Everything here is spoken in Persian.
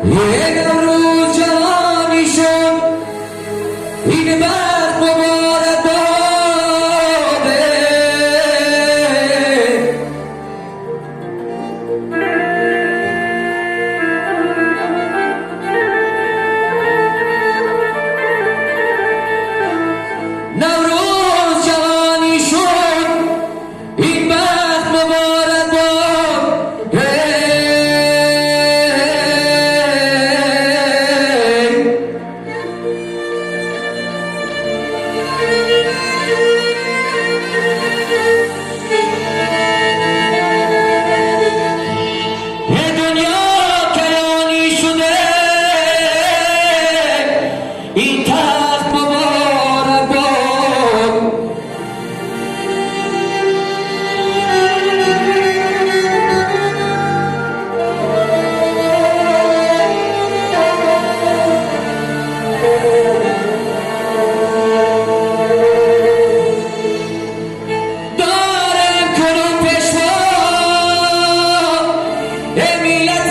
یه نوروز جوانی شد، این بخت مبارک باده. نوروز جوانی شد، این بخت مبارک باده. این تخت مبارک باد. دارم کنون پیشوا، ای ملت